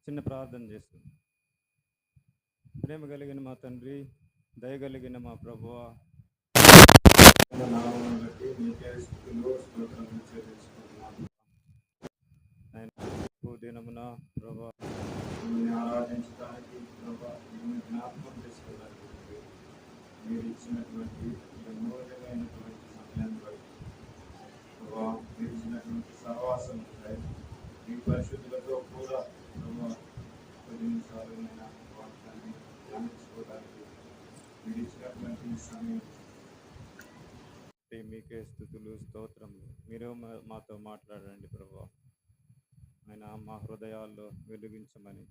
చిన్న ప్రార్థన చేస్తుంది. ప్రేమ కలిగిన మా తండ్రి, దయగలిగిన మా ప్రభువా, నామమును బట్టి నీకే స్తుతులు స్తోత్రములు చెల్లించుకుంటున్నాను. ఆయన దినమున ప్రభా మిమ్మల్ని ఆరాధించడానికి ప్రభా మిమ్మల్ని జ్ఞాపకం చేసుకోవడానికి మీరు ఇచ్చినటువంటి అమూల్యమైనటువంటి సమయాన్ని బట్టి ప్రభా మీరు ఇచ్చినటువంటి సహవాసం మీ పరిశుద్ధులతో కూడా ప్రభా కొద్ది నిమిషాలు నేను వాక్యాన్ని ధ్యానించుకోవడానికి మీరు ఇచ్చినటువంటి సమయం మీకే స్తుతులు స్తోత్రములు. మీరు మాతో మాట్లాడండి ప్రభా. ఆయన మా హృదయాల్లో వెలిగించమని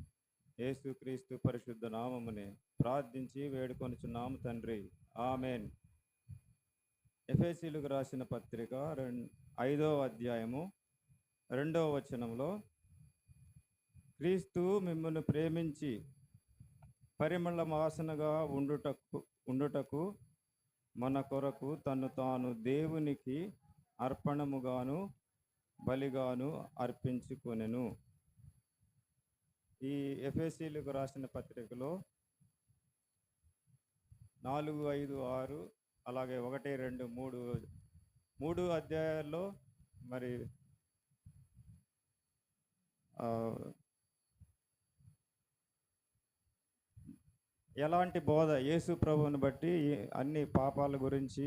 యేసుక్రీస్తు పరిశుద్ధ నామమునే ప్రార్థించి వేడుకొనుచున్నాము తండ్రి, ఆమెన్. ఎఫెసీయులకు రాసిన పత్రిక 5వ అధ్యాయము 2వ వచనంలో, క్రీస్తు మిమ్మల్ని ప్రేమించి పరిమళ వాసనగా ఉండుటకు మన కొరకు తను తాను దేవునికి అర్పణముగాను బలిగాను అర్పించుకొనెను. ఈ ఎఫెసీయులకు రాసిన పత్రికలో 4, 5, 6 అలాగే 1, 2, 3 అధ్యాయాల్లో మరి ఎలాంటి బోధ యేసు ప్రభువుని బట్టి అన్ని పాపాల గురించి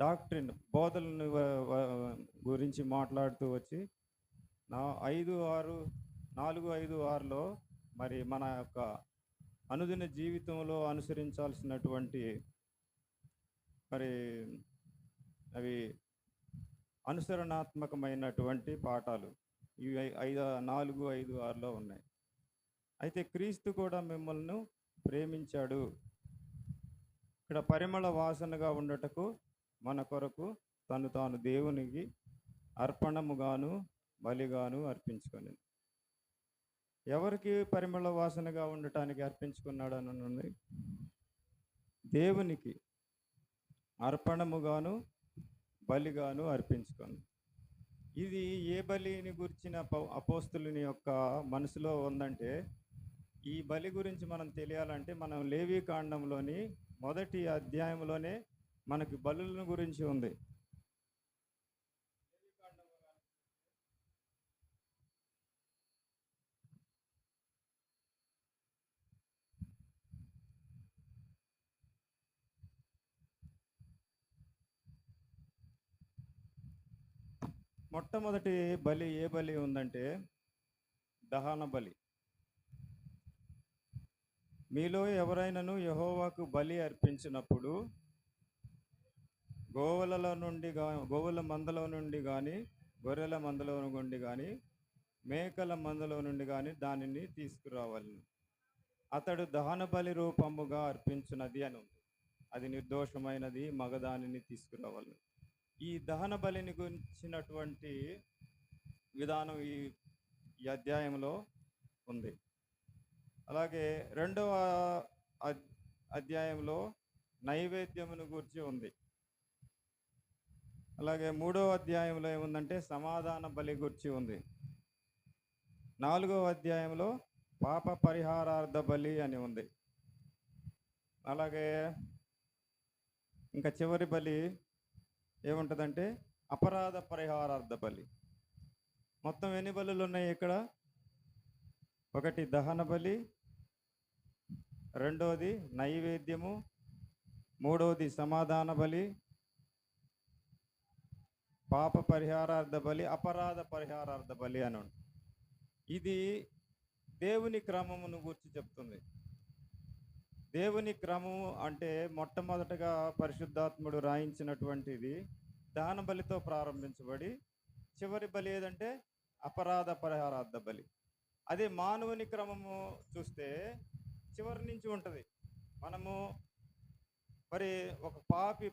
డాక్ట్రిన్ బోధలను గురించి మాట్లాడుతూ వచ్చి 4, 5, 6లో మరి మన యొక్క అనుదిన జీవితంలో అనుసరించాల్సినటువంటి మరి అవి అనుసరణాత్మకమైనటువంటి పాఠాలు ఇవి 4, 5, 6లో ఉన్నాయి. అయితే క్రీస్తు కూడా మిమ్మల్ని ప్రేమించాడు. ఇక్కడ పరిమళ వాసనగా ఉండటకు మన కొరకు తను తాను దేవునికి అర్పణముగాను బలిగాను అర్పించుకొని. ఎవరికి పరిమళ వాసనగా ఉండటానికి అర్పించుకున్నాడు అని ఉంది? దేవునికి అర్పణముగాను బలిగాను అర్పించుకొని. ఇది ఏ బలిని గురించిన అపోస్తులుని యొక్క మనసులో ఉందంటే, ఈ బలి గురించి మనం తెలియాలంటే మనం లేవి కాండంలోని 1వ అధ్యాయంలోనే మనకి బలుల గురించి ఉంది. మొట్టమొదటి బలి ఏ బలి ఉందంటే దహన బలి. మీలో ఎవరైనాను యెహోవాకు బలి అర్పించినప్పుడు గోవుల మందలో నుండి కానీ, గొర్రెల మందలో నుండి కానీ, మేకల మందలో నుండి కానీ దానిని తీసుకురావాలి. అతడు దహన బలి రూపముగా అర్పించినది అని ఉంది. అది నిర్దోషమైనది, మగదానిని తీసుకురావాలి. ఈ దహన బలిని గురించినటువంటి విధానం ఈ అధ్యాయంలో ఉంది. అలాగే 2వ అధ్యాయంలో నైవేద్యమును గురించి ఉంది. అలాగే 3వ అధ్యాయంలో ఏముందంటే సమాధాన బలి గురించి ఉంది. 4వ అధ్యాయంలో పాప పరిహారార్థ బలి అని ఉంది. అలాగే ఇంకా చివరి బలి ఏముంటుందంటే అపరాధ పరిహారార్థ బలి. మొత్తం ఎన్ని బలులు ఉన్నాయి ఇక్కడ? 1 దహన బలి, 2వది నైవేద్యము, 3వది సమాధాన బలి, పాప పరిహారార్థ బలి, అపరాధ పరిహారార్థ బలి అని ఉంటుంది. ఇది దేవుని క్రమమును గురించి చెప్తుంది. దేవుని క్రమము అంటే మొట్టమొదటగా పరిశుద్ధాత్ముడు రాయించినటువంటిది దహన బలితో ప్రారంభించబడి చివరి బలి ఏదంటే అపరాధ పరిహారార్థ బలి. అదే మానవుని క్రమము చూస్తే చివరి నుంచి ఉంటుంది. మనము మరి ఒక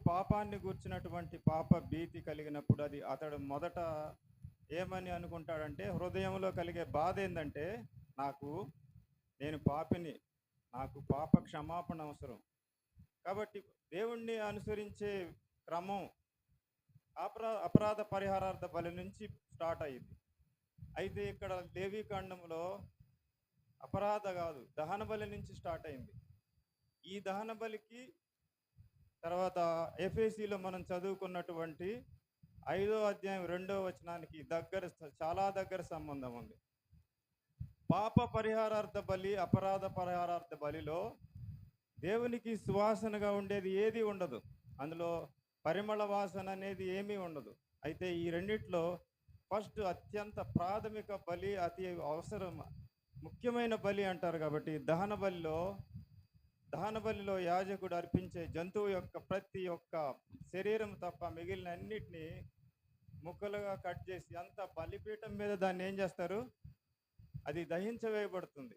పాపాన్ని గూర్చినటువంటి పాప భీతి కలిగినప్పుడు అతడు మొదట ఏమని అనుకుంటాడంటే, హృదయంలో కలిగే బాధ ఏంటంటే, నేను పాపిని, నాకు పాప క్షమాపణ అవసరం. కాబట్టి దేవుణ్ణి అనుసరించే క్రమం అపరాధ పరిహారార్థ బలి నుంచి స్టార్ట్ అయ్యింది. అయితే ఇక్కడ లేవి కాండంలో అపరాధ కాదు, దహన బలి నుంచి స్టార్ట్ అయింది. ఈ దహన బలికి తర్వాత ఎఫెసీలో మనం చదువుకున్నటువంటి 5వ అధ్యాయం 2వ వచనానికి చాలా దగ్గర సంబంధం ఉంది. పాప పరిహారార్థ బలి, అపరాధ పరిహారార్థ బలిలో దేవునికి సువాసనగా ఉండేది ఏది ఉండదు. అందులో పరిమళ వాసన అనేది ఏమీ ఉండదు. అయితే ఈ రెండిట్లో ఫస్ట్ అత్యంత ప్రాథమిక బలి, అతి అవసరం, ముఖ్యమైన బలి అంటారు కాబట్టి దహన బలిలో యాజకుడు అర్పించే జంతువు యొక్క ప్రతి ఒక్క శరీరం తప్ప మిగిలిన అన్నిటినీ ముక్కలుగా కట్ చేసి అంత బలిపీఠం మీద దాన్ని ఏం చేస్తారు, అది దహించవేయబడుతుంది.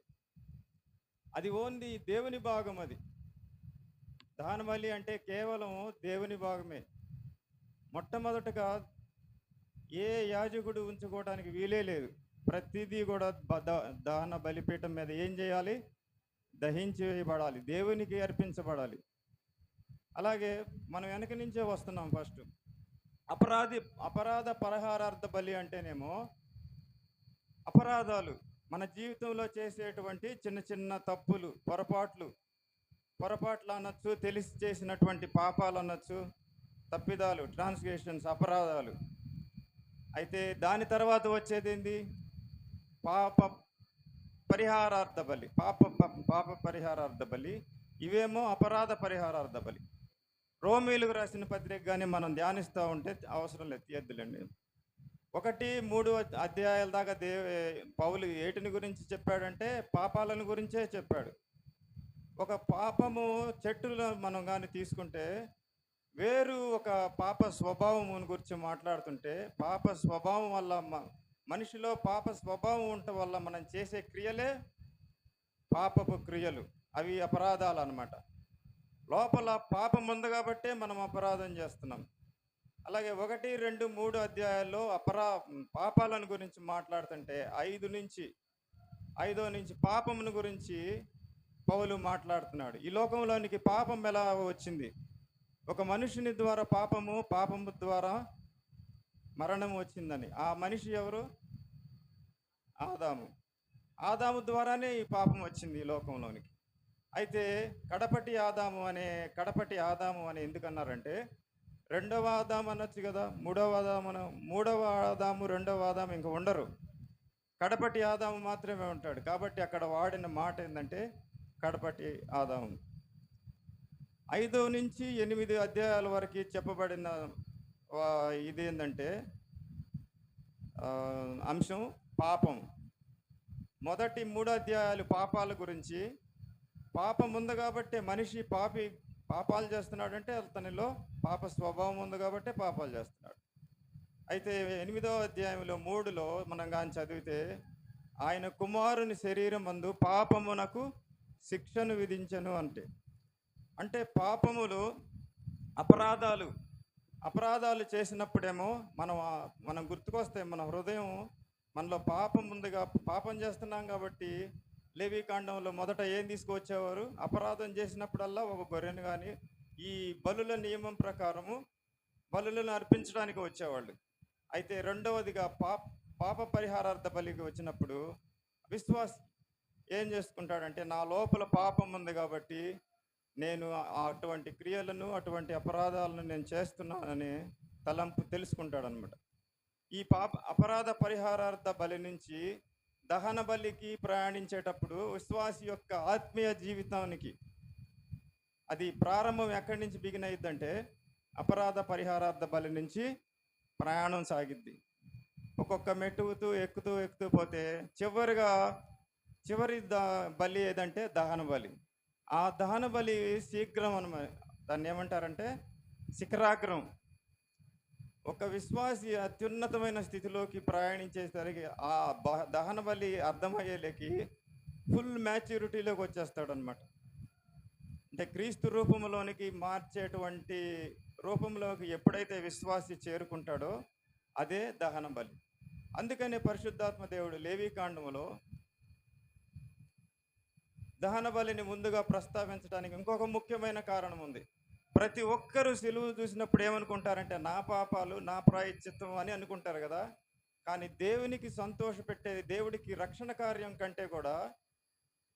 అది ఓన్లీ దేవుని భాగం. అది దహన బలి అంటే కేవలం దేవుని భాగమే. మొట్టమొదటగా ఏ యాజకుడు ఉంచుకోవడానికి వీలే లేదు. ప్రతిదీ కూడా దహన బలిపీఠం మీద ఏం చేయాలి, దహించి వేయబడాలి, దేవునికి అర్పించబడాలి. అలాగే మనం వెనక నుంచే వస్తున్నాం. ఫస్ట్ అపరాధ పరిహారార్థ బలి అంటేనేమో అపరాధాలు, మన జీవితంలో చేసేటువంటి చిన్న చిన్న తప్పులు, పొరపాట్లు అనొచ్చు, తెలిసి చేసినటువంటి పాపాలు అనొచ్చు, తప్పిదాలు, ట్రాన్స్గ్రెషన్స్, అపరాధాలు. అయితే దాని తర్వాత వచ్చేది ఏంది, పాప పరిహారార్థ బలి, పాప పరిహారార్థ బలి. ఇవేమో అపరాధ పరిహారార్థ బలి. రోమీలకు రాసిన పత్రిక కానీ మనం ధ్యానిస్తూ ఉంటే అవసరం లేదు, తీయద్దులండి. 1-3 అధ్యాయాల దాకా పౌలు ఏటిని గురించి చెప్పాడంటే పాపాలను గురించే చెప్పాడు. ఒక పాపము చెట్టులో మనం కానీ తీసుకుంటే వేరు ఒక పాప స్వభావం గురించి మాట్లాడుతుంటే, పాప స్వభావం వల్ల మనిషిలో పాప స్వభావం ఉండటం వల్ల మనం చేసే క్రియలే పాపపు క్రియలు, అవి అపరాధాలు అన్నమాట. లోపల పాపం ఉంది కాబట్టే మనం అపరాధం చేస్తున్నాం. అలాగే 1, 2, 3 అధ్యాయాల్లో పాపాలను గురించి మాట్లాడుతుంటే 5 నుంచి పాపమును గురించి పౌలు మాట్లాడుతున్నాడు. ఈ లోకంలోనికి పాపం ఎలా వచ్చింది, ఒక మనుషుని ద్వారా పాపము ద్వారా మరణం వచ్చిందని. ఆ మనిషి ఎవరు, ఆదాము ద్వారానే ఈ పాపం వచ్చింది ఈ లోకంలోనికి. అయితే కడపటి ఆదాము అని ఎందుకన్నారంటే, రెండవ ఆదాము అనొచ్చు కదా, మూడవ ఆదాము రెండవ ఆదాము ఇంకా ఉండరు, కడపటి ఆదాము మాత్రమే ఉంటాడు. కాబట్టి అక్కడ వాడిన మాట ఏంటంటే కడపటి ఆదాము. 5 నుంచి 8 అధ్యాయాల వరకు చెప్పబడిన ఇదేంటంటే అంశం పాపం. మొదటి 3 అధ్యాయాలు పాపాల గురించి. పాపం ఉంది కాబట్టి మనిషి పాపాలు చేస్తున్నాడు, అంటే అతనిలో పాప స్వభావం ఉంది కాబట్టి పాపాలు చేస్తున్నాడు. అయితే 8వ అధ్యాయంలో 3లో మనం కానీ చదివితే, ఆయన కుమారుని శరీరం మందు పాపమునకు శిక్షను విధించను అంటే పాపములు, అపరాధాలు చేసినప్పుడేమో మనం గుర్తుకొస్తే మన హృదయం, మనలో పాపం చేస్తున్నాం కాబట్టి లేవీకాండంలో మొదట ఏం తీసుకువచ్చేవారు, అపరాధం చేసినప్పుడల్లా ఒక గొర్రెను కానీ ఈ బలుల నియమం ప్రకారము బలులను అర్పించడానికి వచ్చేవాళ్ళు. అయితే రెండవదిగా పాప పరిహారార్థ బలికి వచ్చినప్పుడు విశ్వాసి ఏం చేసుకుంటాడంటే, నా లోపల పాపం ఉంది కాబట్టి నేను అటువంటి క్రియలను, అటువంటి అపరాధాలను నేను చేస్తున్నానని తలంపు తెలుసుకుంటాడనమాట. ఈ అపరాధ పరిహారార్థ బలి నుంచి దహన బలికి ప్రయాణించేటప్పుడు విశ్వాసి యొక్క ఆత్మీయ జీవితానికి అది ప్రారంభం ఎక్కడి నుంచి బిగిన్ అయ్యిద్దంటే, అపరాధ పరిహారార్థ బలి నుంచి ప్రయాణం సాగిద్ది. ఒక్కొక్క మెట్టుకుతూ ఎక్కుతూ పోతే చివరి బలి ఏదంటే దహన బలి. ఆ దహన బలి శీఘ్రం దాన్ని ఏమంటారంటే శిఖరాగ్రం. ఒక విశ్వాసి అత్యున్నతమైన స్థితిలోకి ప్రయాణించేసరికి ఆ దహన బలి అర్థమయ్యేలేకి ఫుల్ మ్యాచ్యూరిటీలోకి వచ్చేస్తాడు అనమాట. అంటే క్రీస్తు రూపంలోనికి మార్చేటువంటి రూపంలోకి ఎప్పుడైతే విశ్వాసి చేరుకుంటాడో అదే దహన బలి. అందుకనే పరిశుద్ధాత్మ దేవుడు లేవీకాండములో దహన బలిని ముందుగా ప్రస్తావించడానికి ఇంకొక ముఖ్యమైన కారణం ఉంది. ప్రతి ఒక్కరూ సిలువు చూసినప్పుడు ఏమనుకుంటారంటే, నా పాపాలు నా ప్రాయశ్చిత్తం అని అనుకుంటారు కదా. కానీ దేవునికి సంతోషపెట్టేది, దేవుడికి రక్షణ కార్యం కంటే కూడా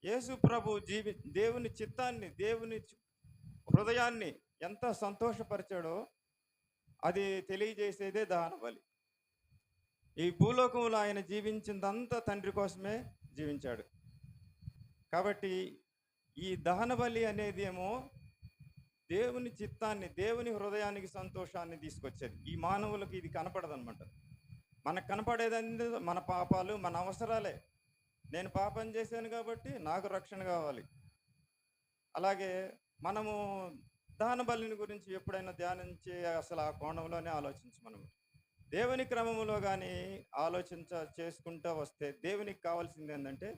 యేసు ప్రభు దేవుని చిత్తాన్ని, హృదయాన్ని ఎంత సంతోషపరిచాడో అది తెలియజేసేదే దహన బలి. ఈ భూలోకంలో ఆయన జీవించిందంతా తండ్రి కోసమే జీవించాడు. కాబట్టి ఈ దహన బలి అనేది ఏమో దేవుని చిత్తాన్ని, దేవుని హృదయానికి సంతోషాన్ని తీసుకొచ్చేది. ఈ మానవులకు ఇది కనపడదనమాట. మనకు కనపడేది మన పాపాలు, మన అవసరాలే. నేను పాపం చేశాను కాబట్టి నాకు రక్షణ కావాలి. అలాగే మనము దహన బలిని గురించి ఎప్పుడైనా ధ్యానించి అసలు ఆ కోణంలోనే ఆలోచించమనమాట. దేవుని క్రమంలో కానీ చేసుకుంటూ వస్తే దేవునికి కావాల్సింది ఏంటంటే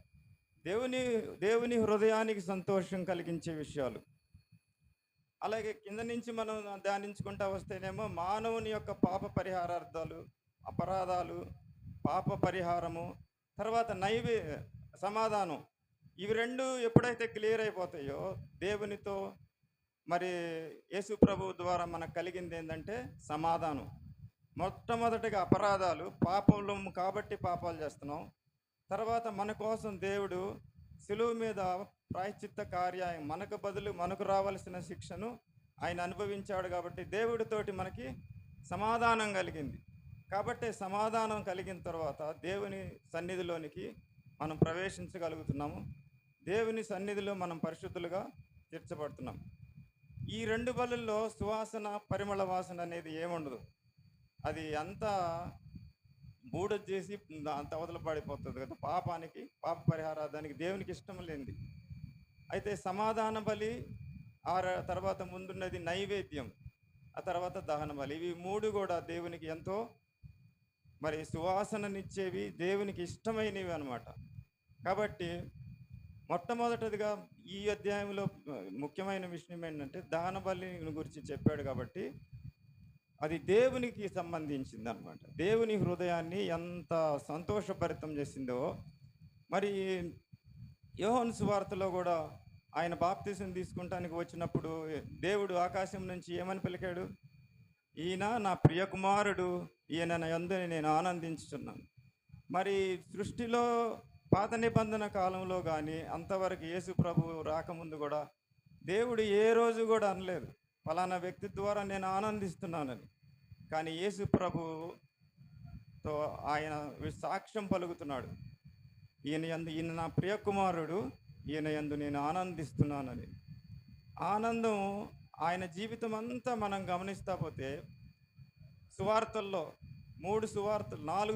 దేవుని హృదయానికి సంతోషం కలిగించే విషయాలు. అలాగే కింద నుంచి మనం ధ్యానించుకుంటూ వస్తేనేమో మానవుని యొక్క పాప పరిహారార్థాలు, అపరాధాలు, పాప పరిహారము, తర్వాత సమాధానం. ఇవి రెండు ఎప్పుడైతే క్లియర్ అయిపోతాయో దేవునితో, మరి యేసు ప్రభు ద్వారా మనకు కలిగింది ఏంటంటే సమాధానం. మొట్టమొదటిగా అపరాధాలు, పాపంలో కాబట్టి పాపాలు చేస్తున్నాం. తర్వాత మన కోసం దేవుడు శిలువ మీద ప్రాయశ్చిత్త కార్యం, మనకు బదులు మనకు రావాల్సిన శిక్షను ఆయన అనుభవించాడు. కాబట్టి దేవుడితోటి మనకి సమాధానం కలిగింది. కాబట్టి సమాధానం కలిగిన తర్వాత దేవుని సన్నిధిలోనికి మనం ప్రవేశించగలుగుతున్నాము. దేవుని సన్నిధిలో మనం పరిశుద్ధులుగా తీర్చబడుతున్నాం. ఈ రెండు బలుల్లో సువాసన, పరిమళ వాసన అనేది ఏముండదు. అది అంతా బూడొచ్చేసి అంత అవతల పడిపోతుంది కదా. పాప పరిహారానికి దేవునికి ఇష్టం లేనిది. అయితే సమాధాన బలి, ఆ తర్వాత ముందున్నది నైవేద్యం, ఆ తర్వాత దహన బలి. ఇవి మూడు కూడా దేవునికి ఎంతో మరి సువాసననిచ్చేవి, దేవునికి ఇష్టమైనవి అనమాట. కాబట్టి మొట్టమొదటిదిగా ఈ అధ్యాయంలో ముఖ్యమైన విషయం ఏంటంటే దహన బలి గురించి చెప్పాడు. కాబట్టి అది దేవునికి సంబంధించింది అనమాట. దేవుని హృదయాన్ని ఎంత సంతోషభరితం చేసిందో. మరి యోహాను సువార్తలో కూడా ఆయన బాప్తిసం తీసుకుంటానికి వచ్చినప్పుడు దేవుడు ఆకాశం నుంచి ఏమని పలికాడు? ఈయన నా ప్రియ కుమారుడు, ఈయన యందు నేను ఆనందించుచున్నాను. మరి సృష్టిలో పాత నిబంధన కాలంలో కానీ అంతవరకు యేసు ప్రభు రాకముందు కూడా దేవుడు ఏ రోజు కూడా అనలేదు ఫలానా వ్యక్తి ద్వారా నేను ఆనందిస్తున్నానని. కానీ యేసు ప్రభుతో ఆయన సాక్ష్యం పలుకుతున్నాడు, ఈయన నా ప్రియ కుమారుడు, ఈయన యందు నేను ఆనందిస్తున్నానని. ఆనందం ఆయన జీవితం అంతా మనం గమనిస్తా పోతే సువార్తల్లో 4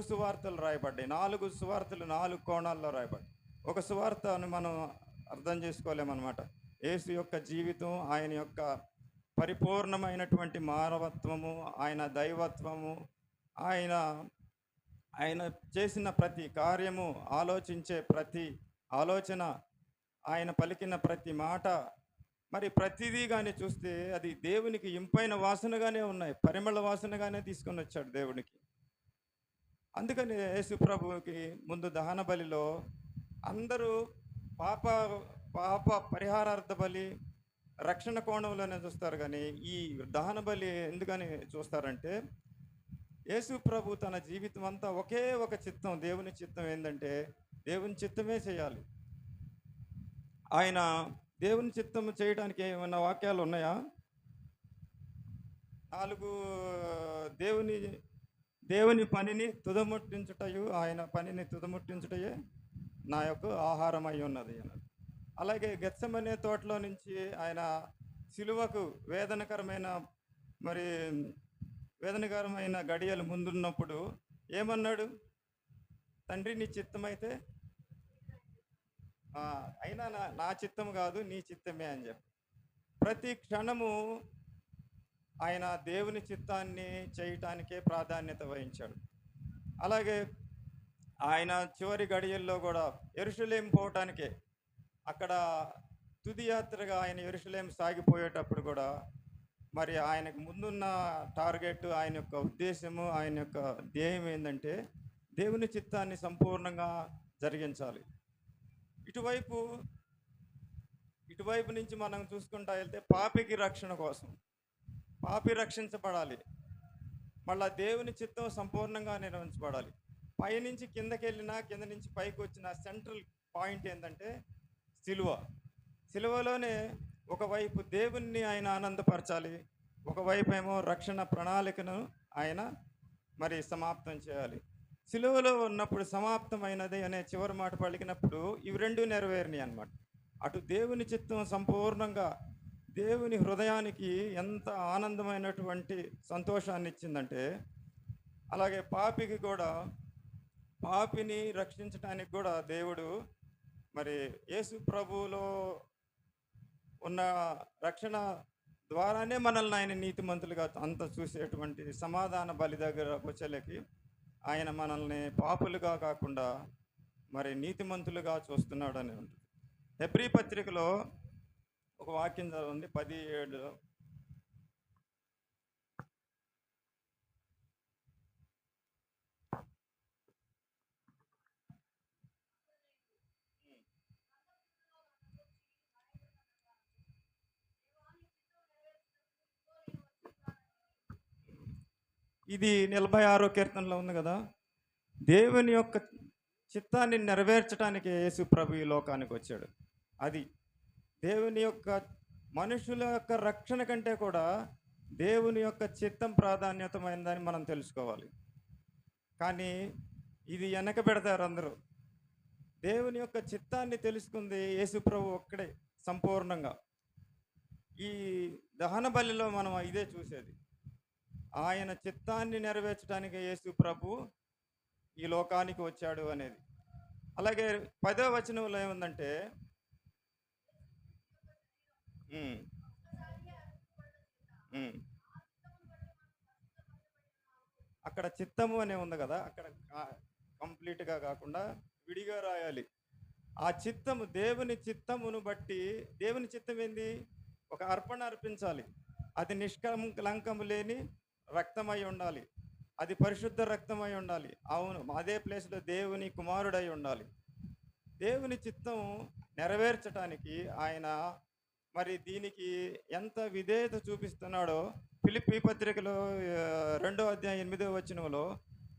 సువార్తలు రాయబడ్డాయి. 4 సువార్తలు 4 కోణాల్లో రాయబడ్డాయి. ఒక సువార్తను మనం అర్థం చేసుకోలేమన్నమాట. యేసు యొక్క జీవితం, ఆయన యొక్క పరిపూర్ణమైనటువంటి మానవత్వము, ఆయన దైవత్వము, ఆయన చేసిన ప్రతి కార్యము, ఆలోచించే ప్రతి ఆలోచన, ఆయన పలికిన ప్రతి మాట, మరి ప్రతిదీ కానీ చూస్తే అది దేవునికి ఇంపైన వాసనగానే ఉన్నాయి, పరిమళ వాసనగానే తీసుకొని వచ్చాడు దేవునికి. అందుకని యేసు ప్రభువుకి ముందు దహన బలిలో అందరూ పాప పరిహారార్థ బలి, రక్షణ కోణంలోనే చూస్తారు. కానీ ఈ దహన బలి ఎందుకని చూస్తారంటే యేసు ప్రభు తన జీవితం అంతా ఒకే ఒక చిత్తం, దేవుని చిత్తం ఏంటంటే దేవుని చిత్తమే చేయాలి. ఆయన దేవుని చిత్తం చేయడానికి ఏమైనా వాక్యాలు ఉన్నాయా? 4 దేవుని పనిని తుదముట్టించుటయు, ఆయన పనిని తుదముట్టించుటయే నా యొక్క ఆహారం అయి ఉన్నది అన్నది. అలాగే గెత్సెమనే తోటలో నుంచి ఆయన సిలువకు వేదనకరమైన గడియలు ముందున్నప్పుడు ఏమన్నాడు? తండ్రి నీ చిత్తమైతే, అయినా నా చిత్తం కాదు నీ చిత్తమే అని చెప్పి ప్రతి క్షణము ఆయన దేవుని చిత్తాన్ని చేయటానికే ప్రాధాన్యత వహించాడు. అలాగే ఆయన చివరి గడియల్లో కూడా యెరూషలేం పోవటానికే, అక్కడ తుది యాత్రగా ఆయన యెరూషలేం సాగిపోయేటప్పుడు కూడా మరి ఆయనకు ముందున్న టార్గెట్, ఆయన యొక్క ఉద్దేశము, ఆయన యొక్క ధ్యేయం ఏంటంటే దేవుని చిత్తాన్ని సంపూర్ణంగా జరిగించాలి. ఇటువైపు నుంచి మనం చూసుకుంటా వెళ్తే పాపికి రక్షణ కోసం, పాపి రక్షించబడాలి. మళ్ళా దేవుని చిత్తం సంపూర్ణంగా నిర్వహించబడాలి. పైనుంచి కిందకి వెళ్ళినా, కింద నుంచి పైకి వచ్చిన సెంట్రల్ పాయింట్ ఏంటంటే సిలువ. సిలువలోనే ఒకవైపు దేవుణ్ణి ఆయన ఆనందపరచాలి, ఒకవైపు ఏమో రక్షణ ప్రణాళికను ఆయన మరి సమాప్తం చేయాలి. సిలువలో ఉన్నప్పుడు సమాప్తమైనది అనే చివరి మాట పలికినప్పుడు ఇవి రెండు నెరవేరినాయి అన్నమాట. అటు దేవుని చిత్తం సంపూర్ణంగా దేవుని హృదయానికి ఎంత ఆనందమైనటువంటి సంతోషాన్ని ఇచ్చిందంటే, అలాగే పాపికి కూడా, పాపిని రక్షించడానికి కూడా దేవుడు మరి యేసు ప్రభువులో ఉన్న రక్షణ ద్వారానే మనల్ని ఆయన నీతిమంతులుగా అంత చూసేటువంటి సమాధాన బలి దగ్గర వచ్చేలకి ఆయన మనల్ని పాపులుగా కాకుండా మరి నీతిమంతులుగా చూస్తున్నాడని ఉంటుంది. హెబ్రీ పత్రికలో ఒక వాక్యం చదవండి, 17. ఇది 46వ కీర్తనలో ఉంది కదా. దేవుని యొక్క చిత్తాన్ని నెరవేర్చడానికి యేసు ప్రభు ఈ లోకానికి వచ్చాడు. అది దేవుని యొక్క మనుషుల యొక్క రక్షణ కంటే కూడా దేవుని యొక్క చిత్తం ప్రాధాన్యతమైనదని మనం తెలుసుకోవాలి. కానీ ఇది వెనక పెడతారు అందరూ. దేవుని యొక్క చిత్తాన్ని తెలుసుకుంది యేసు ప్రభు ఒక్కడే సంపూర్ణంగా. ఈ దహన బలిలో మనం ఇదే చూసేది. ఆయన చిత్తాన్ని నెరవేర్చడానికి యేసు ప్రభు ఈ లోకానికి వచ్చాడు అనేది. అలాగే 10వ వచనంలో ఏముందంటే, అక్కడ చిత్తము అనే ఉంది కదా, అక్కడ కంప్లీట్గా కాకుండా విడిగా రాయాలి. ఆ చిత్తము దేవుని చిత్తమును బట్టి, దేవుని చిత్తం ఏంది? ఒక అర్పణ అర్పించాలి. అది నిష్కలంకము లేని రక్తమై ఉండాలి, అది పరిశుద్ధ రక్తమై ఉండాలి. అవును, అదే ప్లేస్లో దేవుని కుమారుడై ఉండాలి. దేవుని చిత్తం నెరవేర్చడానికి ఆయన మరి దీనికి ఎంత విధేయత చూపిస్తున్నాడో ఫిలిప్పీ పత్రికలో 2వ అధ్యాయం 8వ వచనంలో,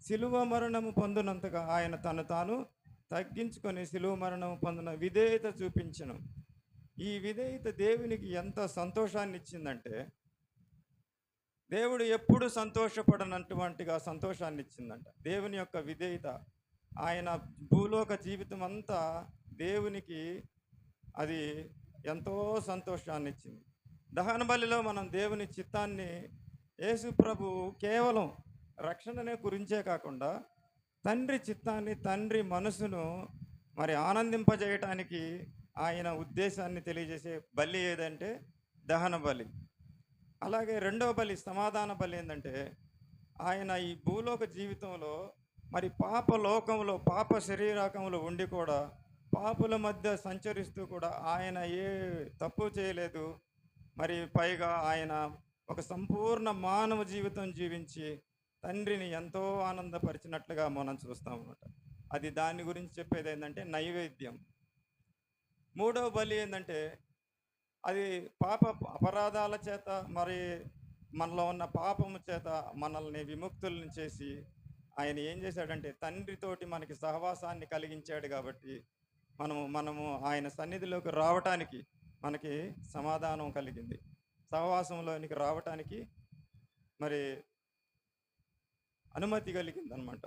సిలువ మరణము పొందినంతగా ఆయన తను తాను తగ్గించుకొని సిలువ మరణము పొందిన విధేయత చూపించను. ఈ విధేయత దేవునికి ఎంత సంతోషాన్ని ఇచ్చిందంటే, దేవుడు ఎప్పుడు సంతోషపడనటువంటిగా సంతోషాన్ని ఇచ్చిందంట దేవుని యొక్క విధేయత. ఆయన భూలోక జీవితం అంతా దేవునికి అది ఎంతో సంతోషాన్ని ఇచ్చింది. దహన బలిలో మనం దేవుని చిత్తాన్ని, యేసు ప్రభు కేవలం రక్షణనే గురించే కాకుండా తండ్రి చిత్తాన్ని, తండ్రి మనసును మరి ఆనందింపజేయటానికి ఆయన ఉద్దేశాన్ని తెలియజేసే బలి ఏదంటే దహన బలి. అలాగే రెండవ బలి సమాధాన బలి ఏంటంటే, ఆయన ఈ భూలోక జీవితంలో మరి పాప లోకంలో, పాప శరీరకంలో ఉండి కూడా, పాపుల మధ్య సంచరిస్తూ కూడా ఆయన ఏ తప్పు చేయలేదు. మరి పైగా ఆయన ఒక సంపూర్ణ మానవ జీవితం జీవించి తండ్రిని ఎంతో ఆనందపరిచినట్లుగా మనం చూస్తాం అన్నమాట. అది దాని గురించి చెప్పేది ఏంటంటే నైవేద్యం. మూడవ బలి ఏంటంటే, అది పాప అపరాధాల చేత మరి మనలో ఉన్న పాపము చేత మనల్ని విముక్తులను చేసి ఆయన ఏం చేశాడంటే తండ్రితోటి మనకి సహవాసాన్ని కలిగించాడు. కాబట్టి మనము ఆయన సన్నిధిలోకి రావటానికి మనకి సమాధానం కలిగింది. సహవాసంలోనికి రావటానికి మరి అనుమతి కలిగింది అనమాట.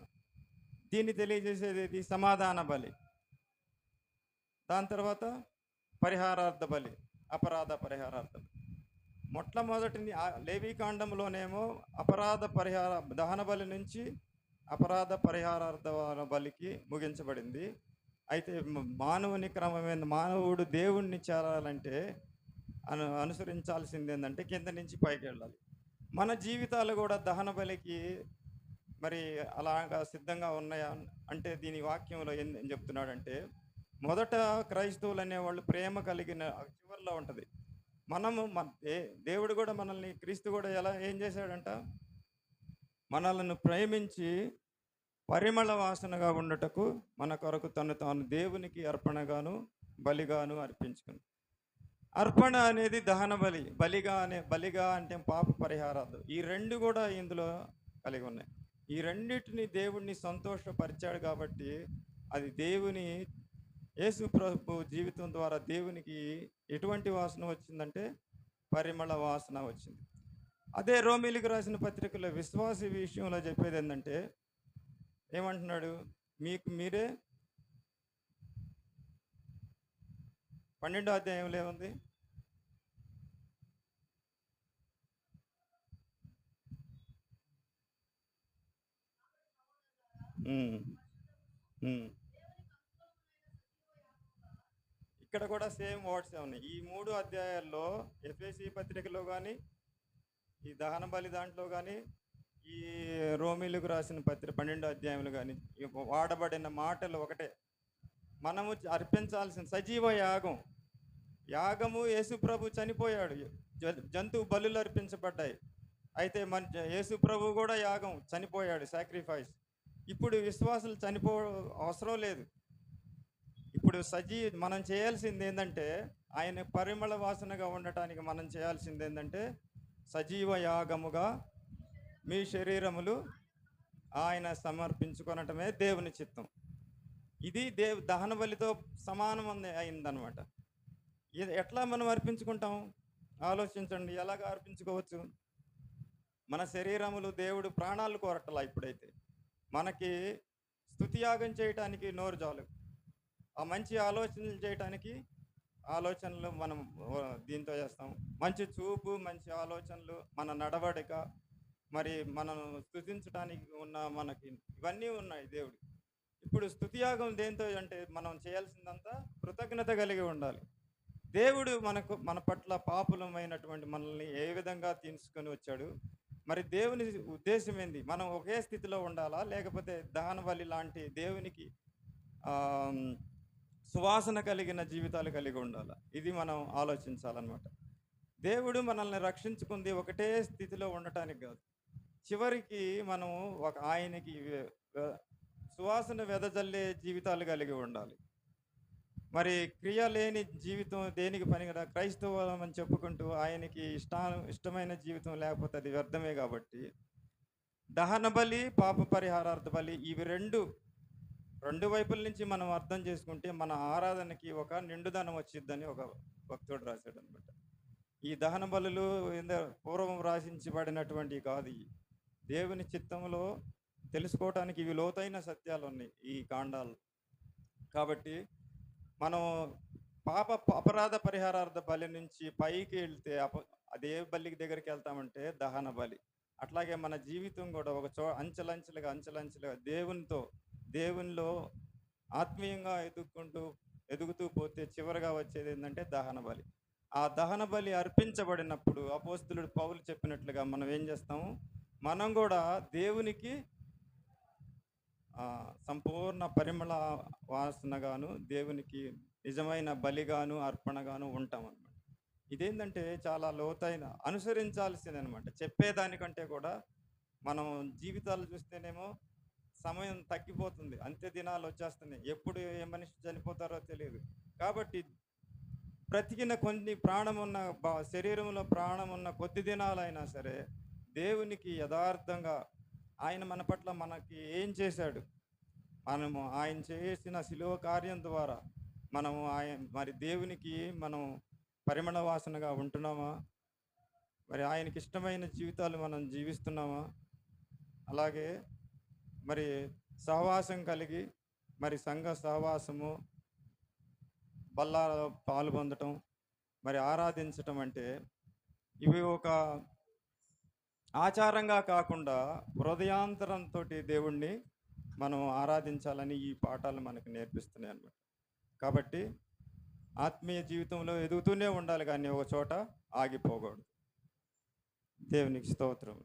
దీన్ని తెలియజేసేది సమాధాన బలి. దాని తర్వాత పరిహారార్థ బలి, అపరాధ పరిహారార్థం. మొట్టమొదటి లేవీకాండంలోనేమో అపరాధ పరిహార దహన బలి నుంచి అపరాధ పరిహారార్థ బలికి ముగించబడింది. అయితే మానవుని క్రమమైన మానవుడు దేవుణ్ణి చేరాలంటే అనుసరించాల్సింది ఏంటంటే కింద నుంచి పైకి వెళ్ళాలి. మన జీవితాలు కూడా దహన బలికి మరి అలాగా సిద్ధంగా ఉన్నాయా అంటే దీని వాక్యంలో ఏం చెప్తున్నాడంటే, మొదట క్రైస్తవులు అనేవాళ్ళు ప్రేమ కలిగిన చివరిలో ఉంటుంది. మనము దేవుడు కూడా మనల్ని, క్రీస్తు కూడా ఏం చేశాడంట, మనల్ని ప్రేమించి పరిమళ వాసనగా ఉండటకు మన కొరకు తను తాను దేవునికి అర్పణగాను బలిగాను అర్పించుకుని. అర్పణ అనేది దహన బలి, బలిగా అంటే పాప పరిహారాలు. ఈ రెండు కూడా ఇందులో కలిగి ఉన్నాయి. ఈ రెండింటిని దేవుణ్ణి సంతోషపరిచాడు కాబట్టి అది దేవుని యేసు ప్రభు జీవితం ద్వారా దేవునికి ఎటువంటి వాసన వచ్చిందంటే పరిమళ వాసన వచ్చింది. అదే రోమీలకు రాసిన పత్రికలో విశ్వాస విషయంలో చెప్పేది ఏంటంటే ఏమంటున్నాడు? మీకు మీరే 12వ అధ్యాయంలో ఏముంది? ఉమ్, ఉమ్. ఇక్కడ కూడా సేమ్ వర్డ్స్ ఉన్నాయి. ఈ 3 అధ్యాయాల్లో ఎఫెసీ పత్రికలో కానీ, ఈ దహన బలి దాంట్లో కానీ, ఈ రోమీలకు రాసిన 12 అధ్యాయంలో కానీ వాడబడిన మాటలు ఒకటే. మనము అర్పించాల్సిన సజీవ యాగం. యాగము యేసుప్రభు చనిపోయాడు, జంతువు బలులు అర్పించబడ్డాయి. అయితే మన యేసుప్రభు కూడా యాగం చనిపోయాడు, సాక్రిఫైస్. ఇప్పుడు విశ్వాసులు చనిపో అవసరం లేదు. ఇప్పుడు మనం చేయాల్సింది ఏంటంటే, ఆయన పరిమళ వాసనగా ఉండటానికి మనం చేయాల్సింది ఏంటంటే, సజీవ యాగముగా మీ శరీరములు ఆయన సమర్పించుకొనటమే దేవుని చిత్తం. ఇది దహన బలితో సమానం అయిందనమాట. ఇది ఎట్లా మనం అర్పించుకుంటాం? ఆలోచించండి, ఎలాగ అర్పించుకోవచ్చు? మన శరీరములు దేవుడు ప్రాణాలు కోరటలా. ఇప్పుడైతే మనకి స్తుతియాగం చేయటానికి నోరు చాలు, ఆ మంచి ఆలోచనలు చేయటానికి ఆలోచనలు మనం దీంతో చేస్తాం. మంచి చూపు, మంచి ఆలోచనలు, మన నడవడిక, మరి మనం స్తుతించడానికి ఉన్న మనకి ఇవన్నీ ఉన్నాయి దేవుడు. ఇప్పుడు స్తుతియాగం దేంతో అంటే మనం చేయాల్సిందంతా కృతజ్ఞత కలిగి ఉండాలి. దేవుడు మన పట్ల పాపులమైనటువంటి మనల్ని ఏ విధంగా తీసుకొని వచ్చాడు? మరి దేవుని ఉద్దేశం ఏంది? మనం ఒకే స్థితిలో ఉండాలా, లేకపోతే దహన బలి లాంటి దేవునికి సువాసన కలిగిన జీవితాలు కలిగి ఉండాలా? ఇది మనం ఆలోచించాలన్నమాట. దేవుడు మనల్ని రక్షించుకుంది ఒకటే స్థితిలో ఉండటానికి కాదు. చివరికి మనం ఆయనకి సువాసన వెదజల్లే జీవితాలు కలిగి ఉండాలి. మరి క్రియ లేని జీవితం దేనికి పనికిరా? క్రైస్తవం అని చెప్పుకుంటూ ఆయనకి ఇష్టమైన జీవితం లేకపోతే అది వ్యర్థమే. కాబట్టి దహన బలి, పాప పరిహారార్థ బలి, ఇవి రెండు వైపుల నుంచి మనం అర్థం చేసుకుంటే మన ఆరాధనకి ఒక నిండుదనం వచ్చిద్దని ఒక భక్తుడు రాశాడు అనమాట. ఈ దహన బలులు పూర్వం రాసించబడినటువంటి కాదు. దేవుని చిత్తంలో తెలుసుకోవటానికి ఇవి లోతైన సత్యాలు ఉన్నాయి ఈ కాండాలు. కాబట్టి మనం అపరాధ పరిహారార్థ బలి నుంచి పైకి వెళ్తే అదే బలికి దగ్గరికి వెళ్తామంటే దహన బలి. అట్లాగే మన జీవితం కూడా ఒక అంచెలంచెలుగా దేవునిలో ఆత్మీయంగా ఎదుగుతూ పోతే చివరిగా వచ్చేది ఏంటంటే దహన బలి. ఆ దహన బలి అర్పించబడినప్పుడు అపోస్తలుడు పౌలు చెప్పినట్లుగా మనం ఏం చేస్తాము? మనం కూడా దేవునికి సంపూర్ణ పరిమళ వాసనగాను, దేవునికి నిజమైన బలిగాను, అర్పణగాను ఉంటాం అన్నమాట. ఇదేంటంటే చాలా లోతైన అనుసరించాల్సింది అనమాట. చెప్పేదానికంటే కూడా మనం జీవితాలు చూస్తేనేమో సమయం తగ్గిపోతుంది, అంత్య దినాలు వచ్చేస్తున్నాయి, ఎప్పుడు ఏ మనిషి చనిపోతారో తెలియదు. కాబట్టి బ్రతికిన కొన్ని శరీరంలో ప్రాణం ఉన్న కొద్ది దినాలైనా సరే దేవునికి యథార్థంగా ఆయన మన పట్ల మనకి ఏం చేశాడు, మనము ఆయన చేసిన శిలువ కార్యం ద్వారా మనము మరి దేవునికి మనం పరిమళ వాసనగా ఉంటున్నామా? మరి ఆయనకి ఇష్టమైన జీవితాలు మనం జీవిస్తున్నామా? అలాగే మరి సహవాసం కలిగి, మరి సంఘ సహవాసము, బల్లాలో పాలు పొందటం, మరి ఆరాధించటం అంటే ఇవి ఒక ఆచారంగా కాకుండా హృదయాంతరంతో దేవుణ్ణి మనం ఆరాధించాలని ఈ పాఠాలు మనకు నేర్పిస్తున్నాయి అన్నమాట. కాబట్టి ఆత్మీయ జీవితంలో ఎదుగుతూనే ఉండాలి, కానీ ఒక చోట ఆగిపోకూడదు. దేవునికి స్తోత్రం.